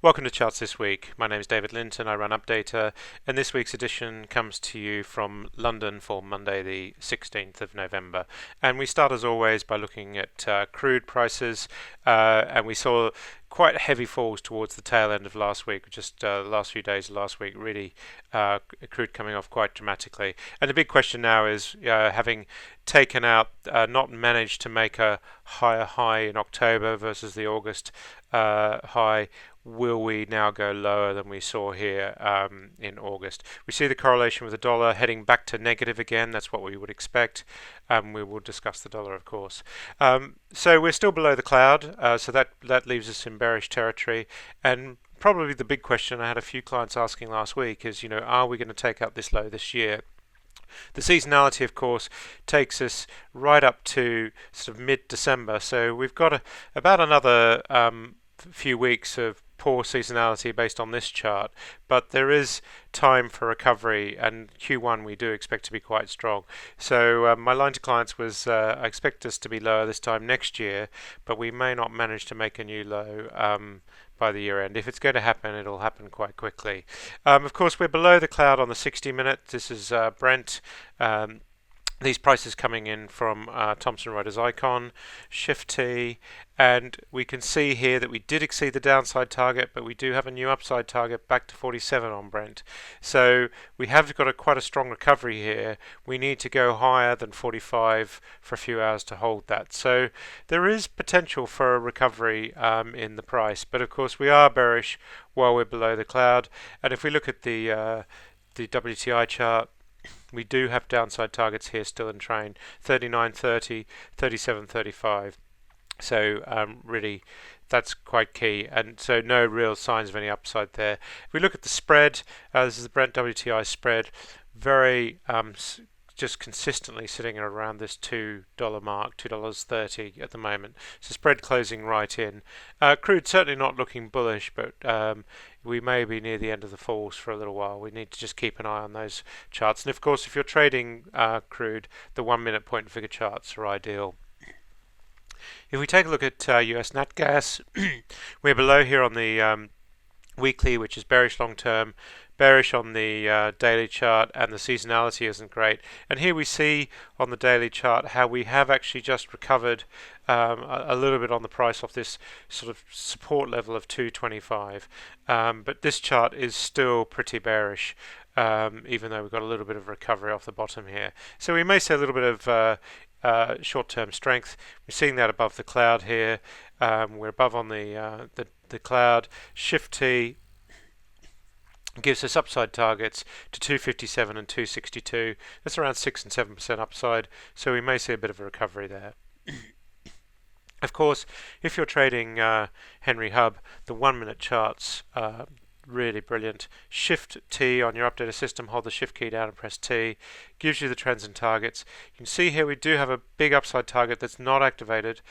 Welcome to Charts This Week. My name is David Linton, I run Updater, and this week's edition comes to you from London for Monday the 16th of November. And we start as always by looking at crude prices, and we saw quite heavy falls towards the tail end of last week, just the last few days of last week, really crude coming off quite dramatically. And the big question now is, having taken out, not managed to make a higher high in October versus the August high, will we now go lower than we saw here in August? We see the correlation with the dollar heading back to negative again. That's what we would expect. We will discuss the dollar, of course. So we're still below the cloud, so that leaves us in bearish territory. And probably the big question I had a few clients asking last week is, are we going to take out this low this year? The seasonality, of course, takes us right up to sort of mid-December. So we've got about another few weeks of poor seasonality based on this chart, but there is time for recovery, and Q1 we do expect to be quite strong. So my line to clients was I expect us to be lower this time next year, but we may not manage to make a new low by the year end. If it's going to happen, it'll happen quite quickly. Of course, we're below the cloud on the 60-minute. This is Brent. These prices coming in from Thomson Reuters Icon, Shift T, and we can see here that we did exceed the downside target, but we do have a new upside target back to 47 on Brent. So we have got quite a strong recovery here. We need to go higher than 45 for a few hours to hold that. So there is potential for a recovery in the price, but of course we are bearish while we're below the cloud. And if we look at the WTI chart, we do have downside targets here still in train, 39.30, 37.35. So really that's quite key, and so no real signs of any upside there. If we look at the spread, this is the Brent WTI spread, very just consistently sitting at around this $2 mark, $2.30 at the moment. So spread closing right in. Crude certainly not looking bullish, but we may be near the end of the falls for a little while. We need to just keep an eye on those charts. And of course, if you're trading crude, the 1 minute point and figure charts are ideal. If we take a look at US NatGas, we're below here on the weekly, which is bearish long term, bearish on the daily chart, and the seasonality isn't great. And here we see on the daily chart how we have actually just recovered a little bit on the price off this sort of support level of 225. But this chart is still pretty bearish, even though we've got a little bit of recovery off the bottom here. So we may see a little bit of short-term strength. We're seeing that above the cloud here. We're above on the cloud. Shift T gives us upside targets to 257 and 262. That's around 6 and 7% upside, so we may see a bit of a recovery there. Of course, if you're trading Henry Hub, the 1 minute charts really brilliant. Shift T on your updater system, hold the shift key down and press T, gives you the trends and targets. You can see here we do have a big upside target that's not activated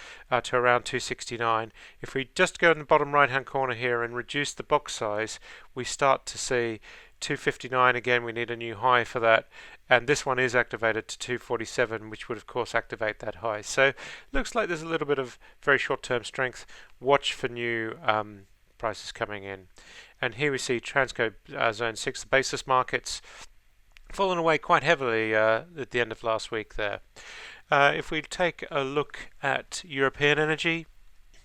to around 269. If we just go in the bottom right hand corner here and reduce the box size, we start to see 259 again. We need a new high for that, and this one is activated to 247, which would of course activate that high. So looks like there's a little bit of very short-term strength. Watch for new prices coming in. And here we see Transco Zone 6, the basis markets, fallen away quite heavily at the end of last week there. If we take a look at European energy,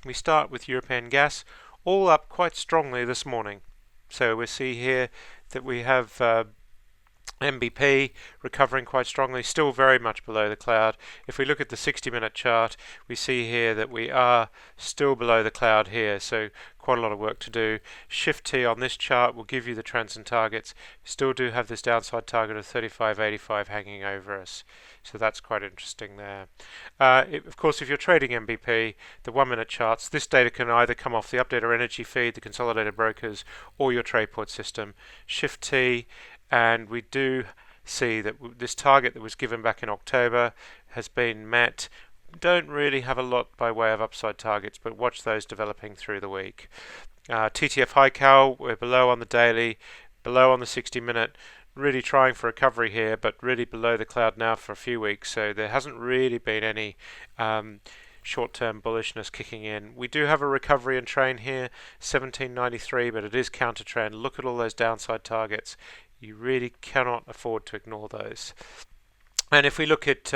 we start with European gas, all up quite strongly this morning. So we see here that we have MBP recovering quite strongly, still very much below the cloud. If we look at the 60-minute chart, we see here that we are still below the cloud here, so quite a lot of work to do. Shift T on this chart will give you the trends and targets. We still do have this downside target of 35.85 hanging over us, so that's quite interesting there. Of course, if you're trading MBP, the 1 minute charts, this data can either come off the Updater Energy feed, the consolidated brokers, or your TradePort system. Shift T, and we do see that this target that was given back in October has been met. Don't really have a lot by way of upside targets, but watch those developing through the week. TTF High Cal, we're below on the daily, below on the 60-minute, really trying for recovery here, but really below the cloud now for a few weeks, so there hasn't really been any short-term bullishness kicking in. We do have a recovery in train here, 1793, but it is counter trend. Look at all those downside targets. You really cannot afford to ignore those. And if we look at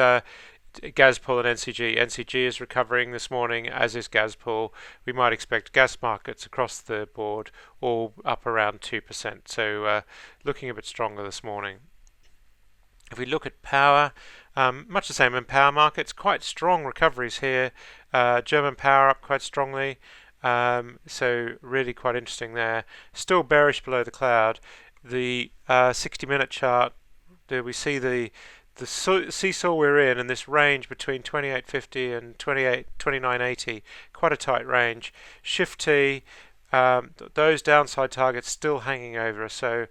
Gaspool and NCG. NCG is recovering this morning, as is Gaspool. We might expect gas markets across the board all up around 2%. So looking a bit stronger this morning. If we look at power, much the same in power markets. Quite strong recoveries here. German power up quite strongly. So really quite interesting there. Still bearish below the cloud. The 60-minute chart, there we see the seesaw we're in, and this range between 28.50 and 29.80, quite a tight range. Shift T, those downside targets still hanging over us, so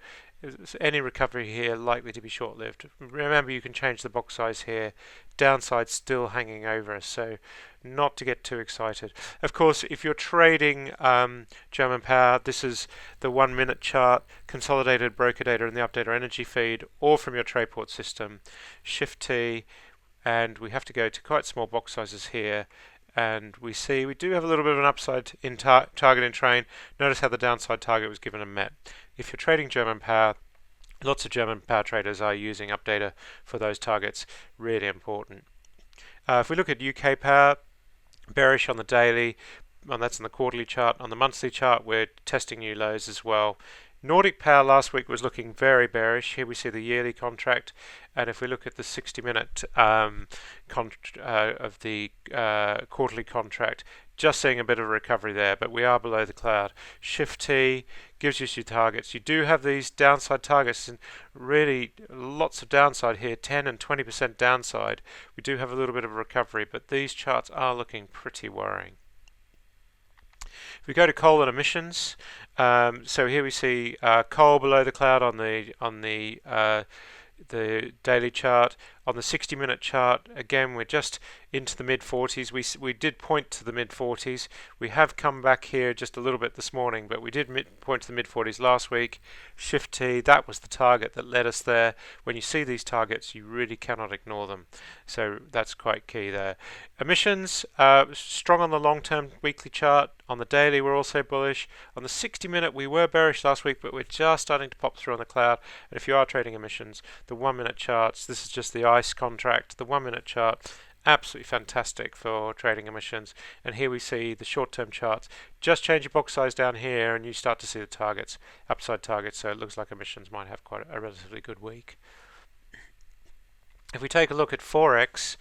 any recovery here likely to be short-lived. Remember, you can change the box size here. Downside still hanging over us, so not to get too excited. Of course, if you're trading German power, this is the 1-minute chart, consolidated broker data in the updater energy feed, or from your Trayport system. Shift T, and we have to go to quite small box sizes here. And we see we do have a little bit of an upside in target in train. Notice how the downside target was given and met. If you're trading German power, lots of German power traders are using updater for those targets. Really important. If we look at UK power, bearish on the daily, and that's in the quarterly chart. On the monthly chart, we're testing new lows as well. Nordic power last week was looking very bearish. Here we see the yearly contract, and if we look at the 60-minute of the quarterly contract, just seeing a bit of a recovery there, but we are below the cloud. Shift T gives you your targets. You do have these downside targets, and really lots of downside here, 10 and 20% downside. We do have a little bit of a recovery, but these charts are looking pretty worrying. If we go to coal and emissions, so here we see coal below the cloud on the daily chart. On the 60-minute chart, again, we're just into the mid-40s. We did point to the mid-40s. We have come back here just a little bit this morning, but we did point to the mid-40s last week. Shift T, that was the target that led us there. When you see these targets, you really cannot ignore them. So that's quite key there. Emissions, strong on the long-term weekly chart. On the daily, we're also bullish. On the 60-minute, we were bearish last week, but we're just starting to pop through on the cloud. And if you are trading emissions, the 1-minute charts, this is just the ICE contract, the 1-minute chart, absolutely fantastic for trading emissions. And here we see the short-term charts. Just change your box size down here, and you start to see the targets, upside targets. So it looks like emissions might have quite a relatively good week. If we take a look at Forex,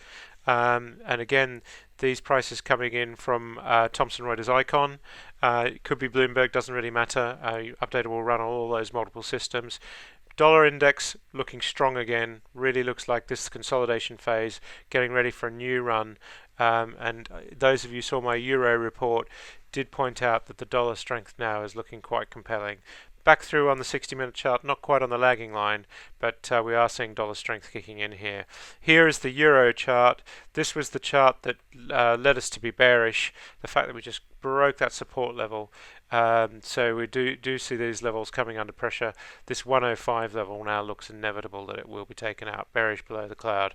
and again, these prices coming in from Thomson Reuters Icon. It could be Bloomberg, doesn't really matter. Updater will run on all those multiple systems. Dollar index looking strong again. Really looks like this consolidation phase, getting ready for a new run. And those of you who saw my Euro report did point out that the dollar strength now is looking quite compelling. Back through on the 60-minute chart, not quite on the lagging line, but we are seeing dollar strength kicking in here. Here is the Euro chart. This was the chart that led us to be bearish, the fact that we just broke that support level. So we do see these levels coming under pressure. This 105 level now looks inevitable that it will be taken out, bearish below the cloud.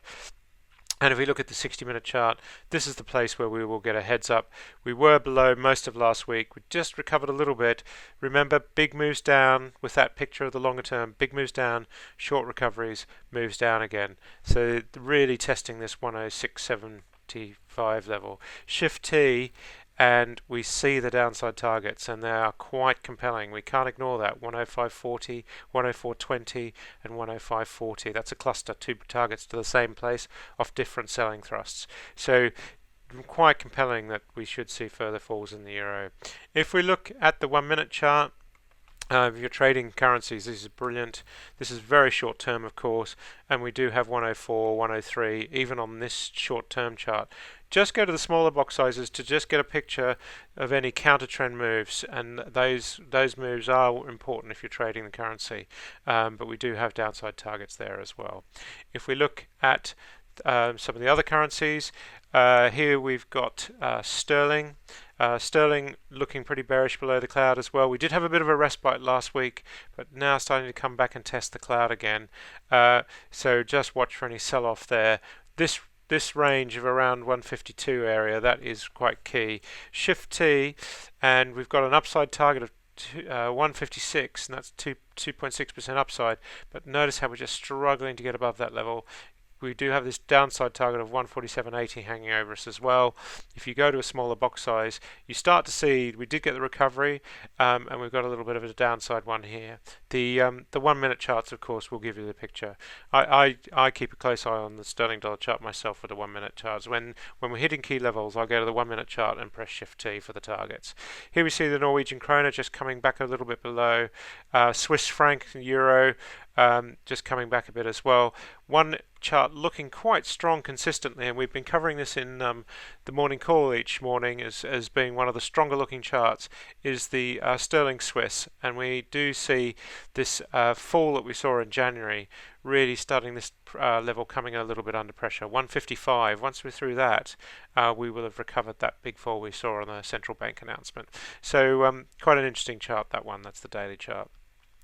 And if we look at the 60-minute chart, this is the place where we will get a heads up. We were below most of last week. We just recovered a little bit. Remember, big moves down with that picture of the longer term. Big moves down, short recoveries, moves down again. So really testing this 106.75 level. Shift T, and we see the downside targets, and they are quite compelling. We can't ignore that. 105.40, 104.20, and 105.40. That's a cluster, two targets to the same place off different selling thrusts. So quite compelling that we should see further falls in the euro. If we look at the 1-minute chart, if you're trading currencies, this is brilliant. This is very short term, of course, and we do have 104, 103, even on this short term chart. Just go to the smaller box sizes to just get a picture of any counter trend moves, and those moves are important if you're trading the currency, but we do have downside targets there as well. If we look at some of the other currencies, here we've got sterling. Sterling looking pretty bearish below the cloud as well. We did have a bit of a respite last week, but now starting to come back and test the cloud again. So just watch for any sell-off there. This this range of around 152 area, that is quite key. Shift T, and we've got an upside target of 156, and that's 2.6% upside. But notice how we're just struggling to get above that level. We do have this downside target of 147.80 hanging over us as well. If you go to a smaller box size, you start to see we did get the recovery, and we've got a little bit of a downside one here. The 1 minute charts, of course, will give you the picture. I keep a close eye on the sterling dollar chart myself with the 1 minute charts. When we're hitting key levels, I'll go to the 1 minute chart and press Shift T for the targets. Here we see the Norwegian krona just coming back a little bit below. Swiss franc and euro just coming back a bit as well. One chart looking quite strong consistently, and we've been covering this in the morning call each morning as being one of the stronger looking charts, is the sterling Swiss, and we do see this fall that we saw in January really starting this level coming a little bit under pressure. 155, once we're through that, we will have recovered that big fall we saw on the central bank announcement. So quite an interesting chart, that one. That's the daily chart.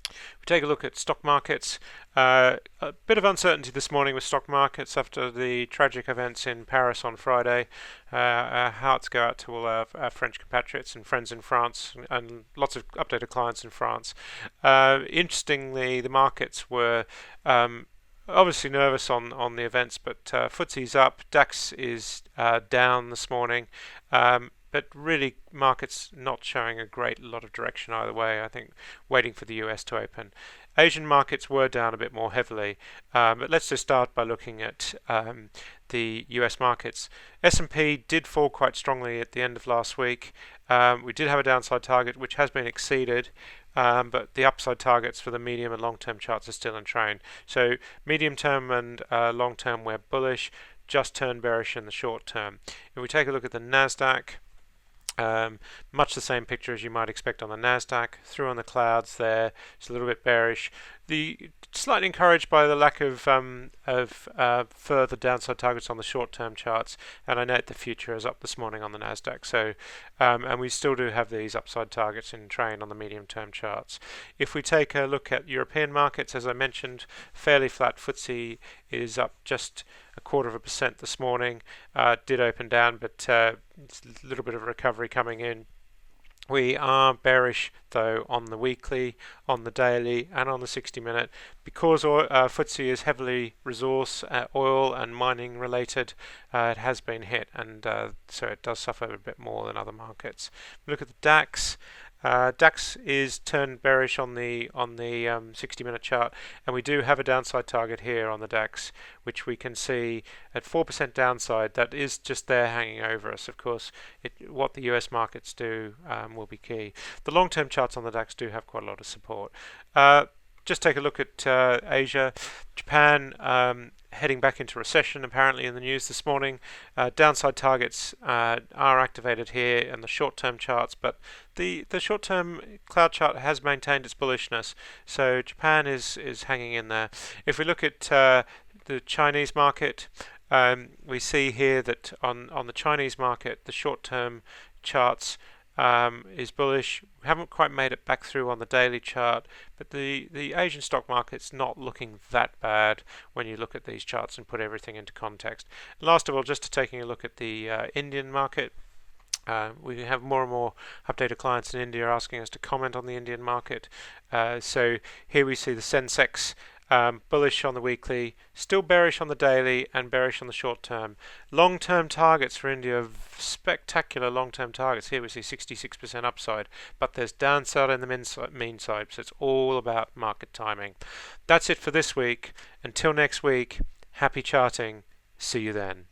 We take a look at stock markets. A bit of uncertainty this morning with stock markets after the tragic events in Paris on Friday. Our hearts go out to all our French compatriots and friends in France, and lots of updated clients in France. Interestingly, the markets were obviously nervous on the events, but FTSE's up, DAX is down this morning. But really, markets not showing a great lot of direction either way. I think waiting for the US to open. Asian markets were down a bit more heavily, but let's just start by looking at the US markets. S&P did fall quite strongly at the end of last week. We did have a downside target which has been exceeded, but the upside targets for the medium and long-term charts are still in train. So medium-term and long-term we're bullish, just turned bearish in the short term. If we take a look at the NASDAQ, much the same picture as you might expect on the NASDAQ, through on the clouds there. It's a little bit bearish. Slightly encouraged by the lack of further downside targets on the short-term charts, and I note the future is up this morning on the NASDAQ. So, and we still do have these upside targets in train on the medium-term charts. If we take a look at European markets, as I mentioned, fairly flat. FTSE is up just 0.25% this morning. Did open down, but it's a little bit of recovery coming in. We are bearish though on the weekly, on the daily, and on the 60-minute because FTSE is heavily resource, oil, and mining related. It has been hit, and so it does suffer a bit more than other markets. Look at the DAX. DAX is turned bearish on the 60-minute chart, and we do have a downside target here on the DAX, which we can see at 4% downside. That is just there hanging over us. Of course, what the US markets do will be key. The long-term charts on the DAX do have quite a lot of support. Just take a look at Asia. Japan heading back into recession apparently in the news this morning. Downside targets are activated here in the short-term charts, but the short-term cloud chart has maintained its bullishness, so Japan is hanging in there. If we look at the Chinese market, we see here that on the Chinese market the short-term charts is bullish. We haven't quite made it back through on the daily chart, but the Asian stock market's not looking that bad when you look at these charts and put everything into context. Last of all, just taking a look at the Indian market. We have more and more updated clients in India asking us to comment on the Indian market. So here we see the Sensex bullish on the weekly, still bearish on the daily, and bearish on the short term. Long-term targets for India, spectacular long-term targets. Here we see 66% upside, but there's downside in the mean side, so it's all about market timing. That's it for this week. Until next week, happy charting. See you then.